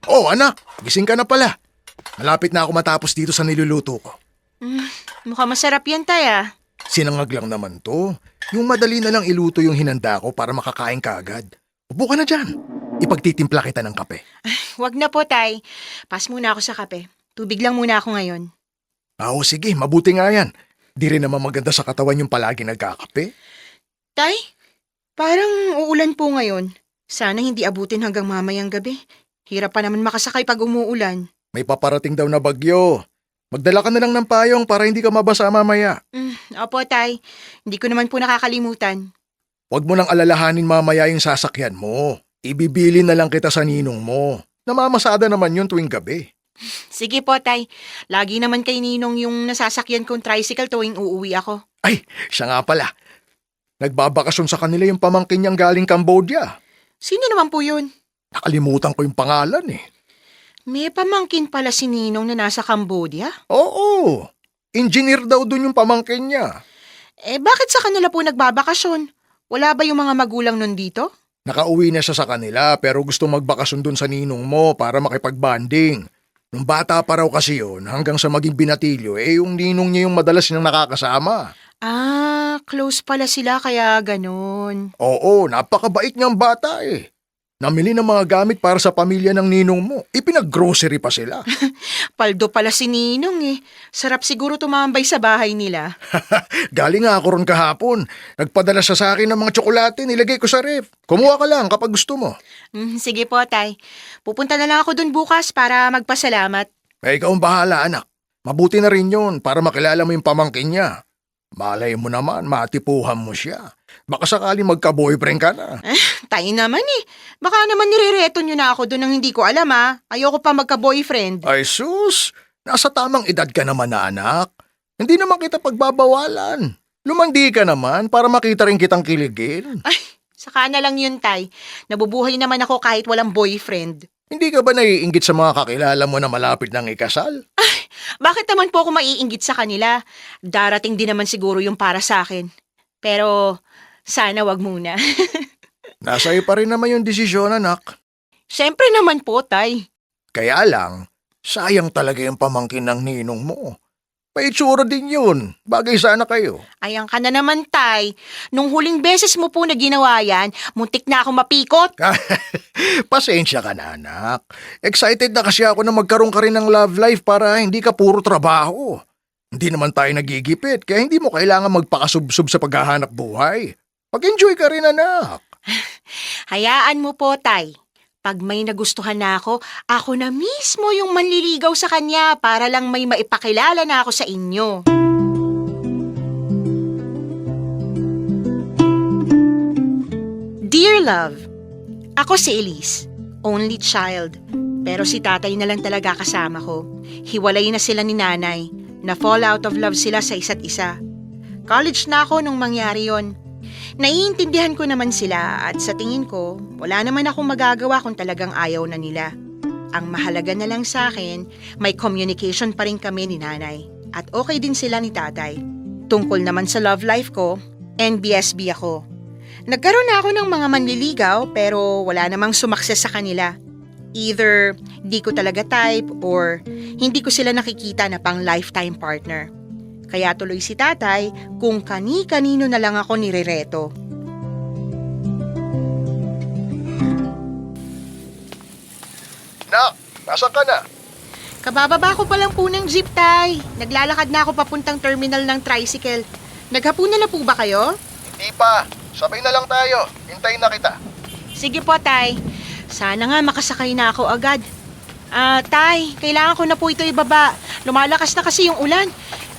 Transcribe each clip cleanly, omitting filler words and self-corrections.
Oh, anak, gising ka na pala. Malapit na ako matapos dito sa niluluto ko. Mukhang masarap yan, Tay, ah. Sinangag lang naman to. Yung madali na lang iluto yung hinanda ko para makakain ka agad. Upo ka na dyan. Ipagtitimpla kita ng kape. Huwag na po, Tay. Pass muna ako sa kape. Tubig lang muna ako ngayon. Oo, sige, mabuti nga yan. Di rin naman maganda sa katawan yung palagi nagkakape. Tay, parang uulan po ngayon. Sana hindi abutin hanggang mamayang gabi. Hirap pa naman makasakay pag umuulan. May paparating daw na bagyo. Magdala ka na lang ng payong para hindi ka mabasa mamaya. Opo, Tay. Hindi ko naman po nakakalimutan. Huwag mo nang alalahanin mamaya yung sasakyan mo. Ibibili na lang kita sa ninong mo. Namamasada naman yun tuwing gabi. Sige po, Tay. Lagi naman kay Ninong yung nasasakyan kong tricycle tuwing uuwi ako. Ay, siya nga pala. Nagbabakasyon sa kanila yung pamangkin niyang galing Cambodia. Sino naman po yun? Nakalimutan ko yung pangalan eh. May pamangkin pala si Ninong na nasa Cambodia? Oo, engineer daw dun yung pamangkin niya. Bakit sa kanila po nagbabakasyon? Wala ba yung mga magulang nun dito? Nakauwi na siya sa kanila pero gusto magbakasyon dun sa ninong mo para makipag-banding. Nung bata pa raw kasi yun, hanggang sa maging binatilyo, yung ninong niya yung madalas niyang nakakasama. Close pala sila kaya ganun. Oo, napakabait niyang bata eh. Namili ng mga gamit para sa pamilya ng ninong mo. Ipinag-grocery pa sila. Paldo pala si Ninong eh. Sarap siguro tumambay sa bahay nila. Galing nga ako ron kahapon. Nagpadala siya sa akin ng mga tsokolate, nilagay ko sa ref. Kumuha ka lang kapag gusto mo. Sige po, Tay. Pupunta na lang ako dun bukas para magpasalamat. Ikaw ang bahala, anak. Mabuti na rin yun para makilala mo yung pamangkin niya. Malay mo naman, matipuhan mo siya. Baka sakali magka-boyfriend ka na. Tayo naman eh. Baka naman nirereto nyo na ako dun nang hindi ko alam ah. Ayoko pa magka-boyfriend. Ay sus, nasa tamang edad ka naman na anak. Hindi naman kita pagbabawalan. Lumandi ka naman para makita rin kitang kiligin. Saka na lang yun, Tay. Nabubuhay naman ako kahit walang boyfriend. Hindi ka ba naiinggit sa mga kakilala mo na malapit ng ikasal? Bakit naman po ako maiinggit sa kanila? Darating din naman siguro yung para sa akin. Pero sana wag muna. Nasa iyo pa rin naman yung desisyon, anak. Siyempre naman po, Tay. Kaya lang, sayang talaga yung pamangkin ng ninong mo. May itsura din yun. Bagay sana kayo. Ayan ka na naman, Tay. Nung huling beses mo po na ginawa yan, muntik na ako mapikot. Pasensya ka na, anak. Excited na kasi ako na magkaroon ka rin ng love life para hindi ka puro trabaho. Hindi naman tayo nagigipit, kaya hindi mo kailangan magpakasubsob sa paghahanap buhay. Mag-enjoy ka rin, anak. Hayaan mo po, Tay. Pag may nagustuhan na ako na mismo yung manliligaw sa kanya para lang may maipakilala na ako sa inyo. Dear Love, ako si Elise, only child. Pero si tatay na lang talaga kasama ko. Hiwalay na sila ni nanay, na fall out of love sila sa isa't isa. College na ako nung mangyari yon. Naiintindihan ko naman sila at sa tingin ko, wala naman akong magagawa kung talagang ayaw na nila. Ang mahalaga na lang sa akin, may communication pa rin kami ni nanay. At okay din sila ni tatay. Tungkol naman sa love life ko, NBSB ako. Nagkaroon na ako ng mga manliligaw pero wala namang sumakses sa kanila. Either di ko talaga type or hindi ko sila nakikita na pang lifetime partner. Kaya tuloy si tatay kung kani-kanino na lang ako nirereto. Nak, nasaan ka na? Kabababa ko pa lang po ng jeep, Tay. Naglalakad na ako papuntang terminal ng tricycle. Naghapunan na po ba kayo? Hindi pa. Sabay na lang tayo. Hintayin na kita. Sige po, Tay. Sana nga makasakay na ako agad. Tay, kailangan ko na po ito ibaba. Lumalakas na kasi yung ulan.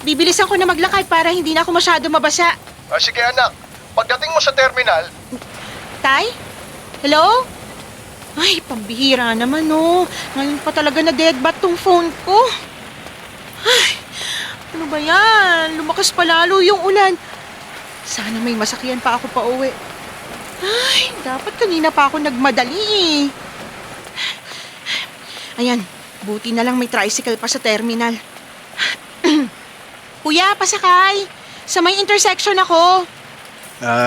Bibilisan ko na maglakad para hindi na ako masyado mabasa. Sige anak, pagdating mo sa terminal, Tay? Hello? Ay, pambihira naman oh. Ngayon pa talaga na deadbat tong phone ko. Ay, ano ba yan? Lumakas pa lalo yung ulan. Sana may masakyan pa ako pa uwi. Ay, dapat kanina pa ako nagmadali eh. Ayan, buti na lang may tricycle pa sa terminal. Kuya, pasakay. Sa may intersection ako.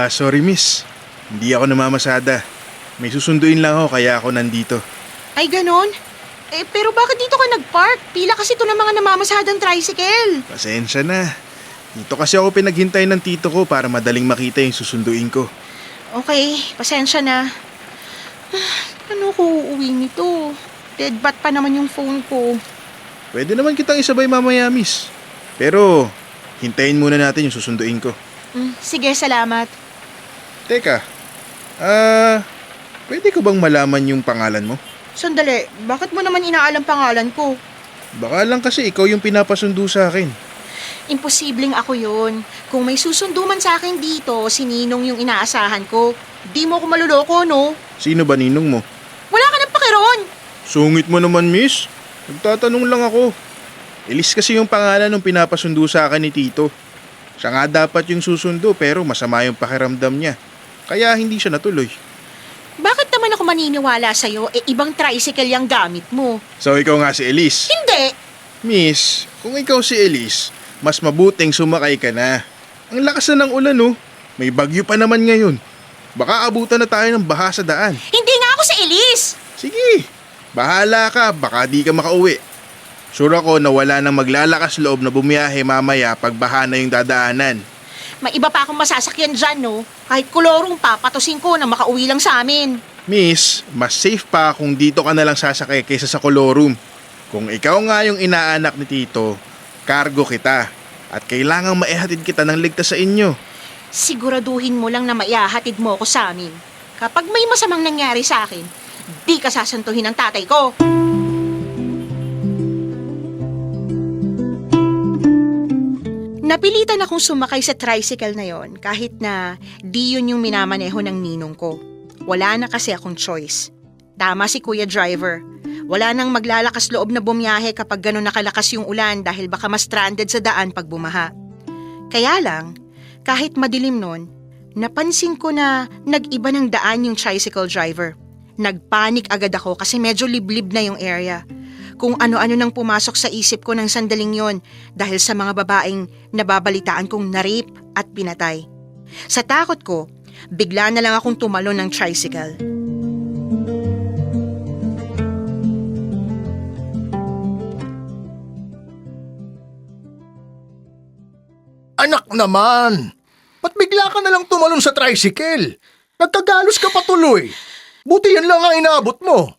Sorry miss. Hindi ako namamasada. May susunduin lang ako kaya ako nandito. Ay, ganon. Pero bakit dito ka nag-park? Pila kasi ito ng mga namamasadang tricycle. Pasensya na. Dito kasi ako pinaghintay ng tito ko para madaling makita yung susunduin ko. Okay, pasensya na. Ano ko uuwi nito? Deadbat pa naman yung phone ko. Pwede naman kitang isabay mamaya, miss. Pero, hintayin muna natin yung susunduin ko. Sige, salamat. Teka, pwede ko bang malaman yung pangalan mo? Sandali, bakit mo naman inaalam pangalan ko? Baka lang kasi ikaw yung pinapasundo sa akin. Imposibleng ako yun. Kung may susundo man sa akin dito, si Ninong yung inaasahan ko. Di mo ako maluloko, no? Sino ba ninong mo? Wala ka nang pakiroon! Sungit mo naman, miss. Nagtatanong lang ako. Elise kasi yung pangalan ng pinapasundo sa akin ni tito. Siya nga dapat yung susundo pero masama yung pakiramdam niya. Kaya hindi siya natuloy. Bakit naman ako maniniwala sa'yo? Ibang tricycle yung gamit mo. So ikaw nga si Elise. Hindi! Miss, kung ikaw si Elise, mas mabuting sumakay ka na. Ang lakas na ng ulan, oh. May bagyo pa naman ngayon. Baka abutan na tayo ng baha sa daan. Hindi nga ako si Elise! Sige, bahala ka, baka di ka makauwi. Sure ako na wala nang maglalakas loob na bumiyahe mamaya pag baha na yung dadaanan. May iba pa akong masasakyan dyan, no? Kahit kolorong pa, patusin ko na makauwi lang sa amin. Miss, mas safe pa kung dito ka na lang sasakay kaysa sa colorum. Kung ikaw nga yung inaanak ni Tito, cargo kita. At kailangang maihatid kita ng ligtas sa inyo. Siguraduhin mo lang na maihahatid mo ako sa amin. Kapag may masamang nangyari sa akin, di ka sasantuhin ng tatay ko. Napilitan akong sumakay sa tricycle na yon kahit na di yun yung minamaneho ng ninong ko. Wala na kasi akong choice. Tama si Kuya Driver. Wala nang maglalakas loob na bumiyahe kapag gano'n nakalakas yung ulan dahil baka ma-stranded sa daan pag bumaha. Kaya lang, kahit madilim nun, napansin ko na nag-iba ng daan yung tricycle driver. Nagpanik agad ako kasi medyo liblib na yung area. Kung ano-ano nang pumasok sa isip ko ng sandaling yon dahil sa mga babaeng nababalitaan kong na-rape at pinatay. Sa takot ko, bigla na lang akong tumalon ng tricycle. Anak naman! Ba't bigla ka na lang tumalon sa tricycle? Nagkagalos ka patuloy. Buti yan lang ang inabot mo.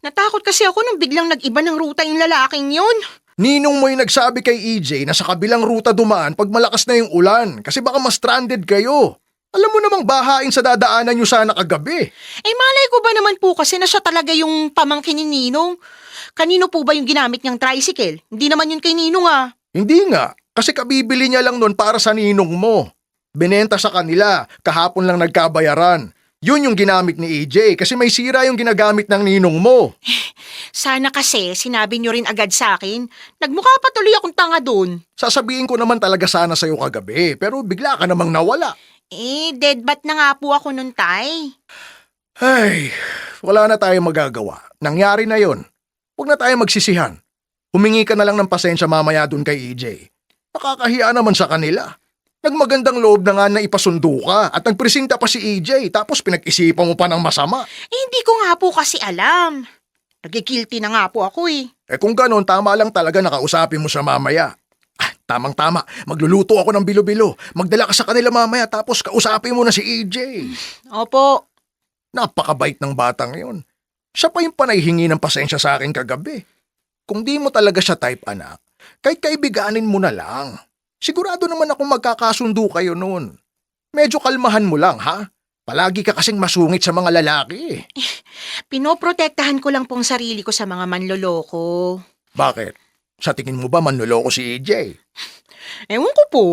Natakot kasi ako nung biglang nag-iba ng ruta yung lalaking yun. Ninong mo yung nagsabi kay EJ na sa kabilang ruta dumaan pag malakas na yung ulan kasi baka ma-stranded kayo. Alam mo namang bahain sa dadaanan nyo sana kagabi. Malay ko ba naman po kasi na siya talaga yung pamangkin ni Ninong? Kanino po ba yung ginamit niyang tricycle? Hindi naman yun kay Ninong ah. Hindi nga, kasi kabibili niya lang nun para sa ninong mo. Binenta sa kanila, kahapon lang nagkabayaran. Yun yung ginamit ni EJ kasi may sira yung ginagamit ng ninong mo. Sana kasi sinabi niyo rin agad sa akin. Nagmukha pa tuloy akong tanga doon. Sasabihin ko naman talaga sana sa'yo kagabi pero bigla ka namang nawala. Deadbat na nga po ako nun, tay. Ay, wala na tayong magagawa. Nangyari na yon. Huwag na tayo magsisihan. Humingi ka na lang ng pasensya mamaya dun kay EJ. Nakakahiya naman sa kanila. Nagmagandang loob na nga na ipasundo ka at nagpresenta pa si EJ tapos pinag-isipan mo pa ng masama. Hindi ko nga po kasi alam. Nagkikilty na nga po ako eh. Kung ganon, tama lang talaga nakausapin mo siya mamaya. Tamang-tama, magluluto ako ng bilo-bilo. Magdala ka sa kanila mamaya tapos kausapin mo na si EJ. Opo. Napakabait ng batang yon. Siya pa yung panayhingi ng pasensya sa akin kagabi. Kung di mo talaga siya type anak, kahit kaibiganin mo na lang. Sigurado naman akong magkakasundo kayo noon. Medyo kalmahan mo lang, ha? Palagi ka kasing masungit sa mga lalaki. Pinoprotektahan ko lang pong sarili ko sa mga manloloko. Bakit? Sa tingin mo ba manloloko si EJ? Ewan ko po.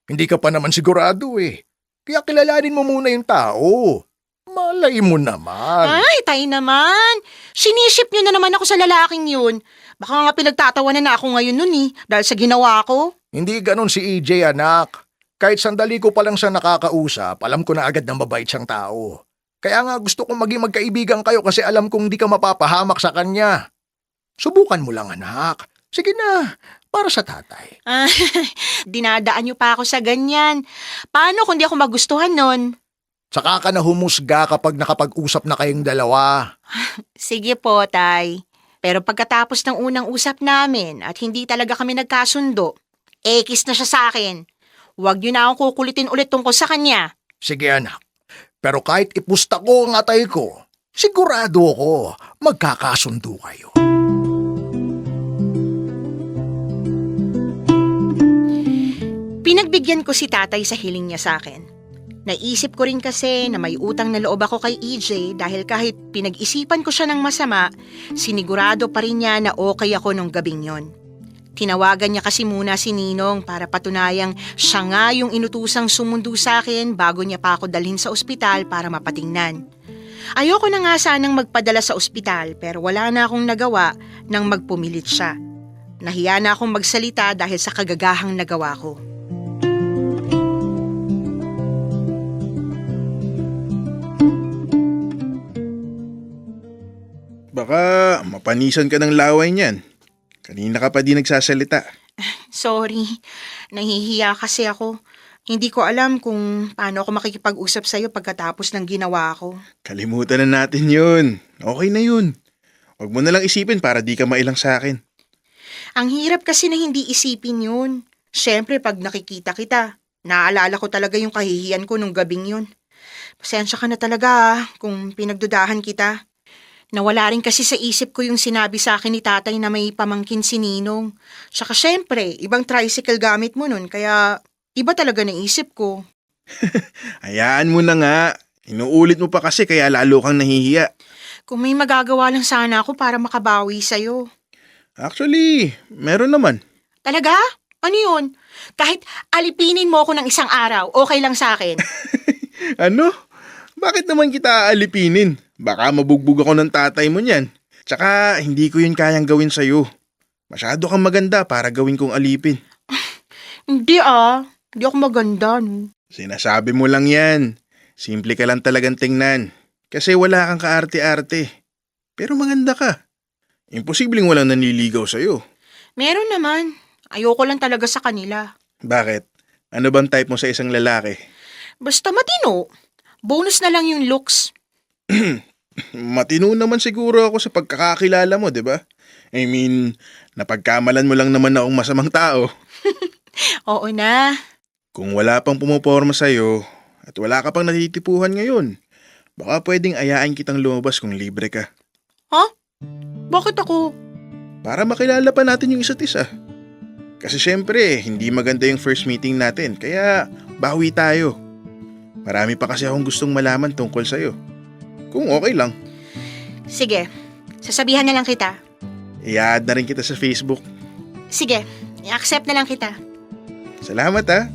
Hindi ka pa naman sigurado eh. Kaya kilalanin mo muna yung tao. Malay mo naman. Ay, tay naman. Sinisip niyo na naman ako sa lalaking yun. Baka nga pinagtatawanan na ako ngayon nun eh, dahil sa ginawa ko. Hindi ganon si EJ, anak. Kahit sandali ko pa lang siya nakakausap, alam ko na agad na mabait siyang tao. Kaya nga gusto kong maging magkaibigan kayo kasi alam kong di ka mapapahamak sa kanya. Subukan mo lang, anak. Sige na, para sa tatay. Dinadaan niyo pa ako sa ganyan. Paano kung di ako magustuhan nun? Saka ka na humusga kapag nakapag-usap na kayong dalawa. Sige po, tay. Pero pagkatapos ng unang usap namin at hindi talaga kami nagkasundo, ekis na siya sa akin. Huwag niyo na akong kukulitin ulit tungkol sa kanya. Sige anak, pero kahit ipusta ko ang atay ko, sigurado ako magkakasundo kayo. Pinagbigyan ko si tatay sa hiling niya sa akin. Naisip ko rin kasi na may utang na loob ako kay EJ dahil kahit pinag-isipan ko siya ng masama, sinigurado pa rin niya na okay ako nung gabing yon. Tinawagan niya kasi muna si Ninong para patunayang siya nga yung inutusang sumundo sa akin bago niya pa ako dalhin sa ospital para mapatingnan. Ayoko na nga sanang magpadala sa ospital pero wala na akong nagawa nang magpumilit siya. Nahiya na akong magsalita dahil sa kagagahang nagawa ko. Baka mapanisan ka ng laway niyan. Kanina ka pa di nagsasalita. Sorry, nahihiya kasi ako. Hindi ko alam kung paano ako makikipag-usap sa'yo pagkatapos ng ginawa ko. Kalimutan na natin yun. Okay na yun. Huwag mo na lang isipin para di ka mailang sa akin. Ang hirap kasi na hindi isipin yun. Siyempre pag nakikita kita, naalala ko talaga yung kahihiyan ko nung gabing yun. Pasensya ka na talaga kung pinagdudahan kita. Nawala rin kasi sa isip ko yung sinabi sa akin ni tatay na may pamangkin si Ninong. Tsaka syempre, ibang tricycle gamit mo nun, kaya iba talaga naisip ko. Hayaan mo na nga. Inuulit mo pa kasi kaya lalo kang nahihiya. Kung may magagawa lang sana ako para makabawi sa'yo. Actually, meron naman. Talaga? Ano yun? Kahit alipinin mo ako ng isang araw, okay lang sa akin. Ano? Bakit naman kita aalipinin? Baka mabugbog ako ng tatay mo niyan. Tsaka hindi ko yun kayang gawin sa'yo. Masyado kang maganda para gawin kong alipin. Hindi Hindi ako maganda, no? Sinasabi mo lang yan. Simple ka lang talagang tingnan. Kasi wala kang kaarte-arte. Pero maganda ka. Imposibleng walang nanliligaw sa'yo. Meron naman. Ayoko lang talaga sa kanila. Bakit? Ano bang type mo sa isang lalaki? Basta matino. Bonus na lang yung looks. Matino naman siguro ako sa pagkakakilala mo, di ba? I mean, napagkamalan mo lang naman akong masamang tao. Oo na. Kung wala pang pumoporma sa'yo at wala ka pang natitipuhan ngayon, baka pwedeng ayain kitang lumabas kung libre ka. Ha? Bakit ako? Para makilala pa natin yung isa't isa. Kasi syempre, hindi maganda yung first meeting natin, kaya bawi tayo. Marami pa kasi akong gustong malaman tungkol sa'yo. Kung okay lang, Sige, sasabihan na lang kita. i-add na rin kita sa Facebook. Sige, i-accept na lang kita. Salamat ha.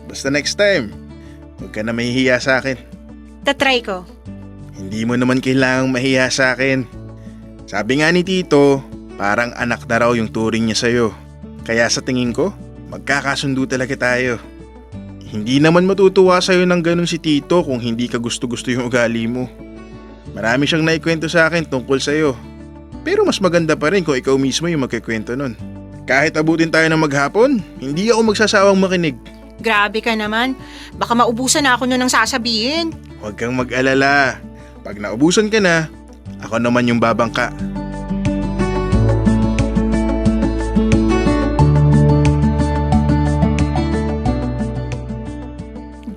Basta next time, huwag ka na mahihiya sa akin. Tatry ko. Hindi mo naman kailangang mahiya sa akin. Sabi nga ni Tito, parang anak na raw yung turing niya sa'yo. Kaya sa tingin ko, magkakasundo talaga tayo. Hindi naman matutuwa sa'yo ng ganun si Tito kung hindi ka gusto-gusto yung ugali mo. Marami siyang naikwento sa akin tungkol sa'yo. Pero mas maganda pa rin kung ikaw mismo yung magkikwento nun. Kahit abutin tayo ng maghapon, hindi ako magsasawang makinig. Grabe ka naman. Baka maubusan na ako nun ng sasabihin. Huwag kang mag-alala. Pag naubusan ka na, ako naman yung babangka.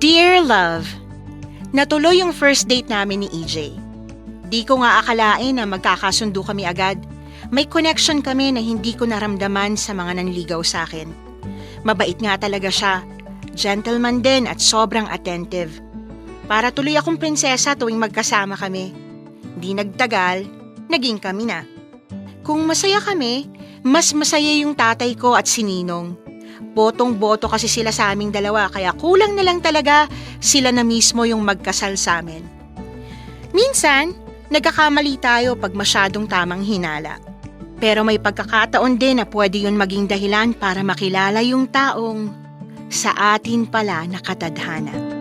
Dear Love, natuloy yung first date namin ni EJ. Di ko nga akalain na magkakasundo kami agad. May connection kami na hindi ko naramdaman sa mga nanligaw sa akin. Mabait nga talaga siya. Gentleman din at sobrang attentive. Para tuloy akong prinsesa tuwing magkasama kami. Di nagtagal, naging kami na. Kung masaya kami, mas masaya yung tatay ko at si Ninong. Botong-boto kasi sila sa aming dalawa kaya kulang na lang talaga sila na mismo yung magkasal sa amin. Minsan, nagkakamali tayo pag masyadong tamang hinala. Pero may pagkakataon din na pwede yun maging dahilan para makilala yung taong sa atin pala nakatadhana.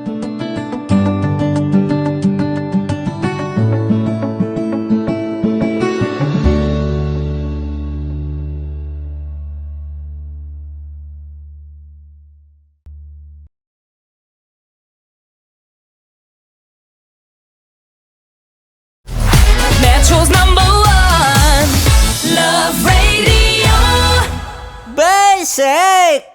Metro's #1 sake!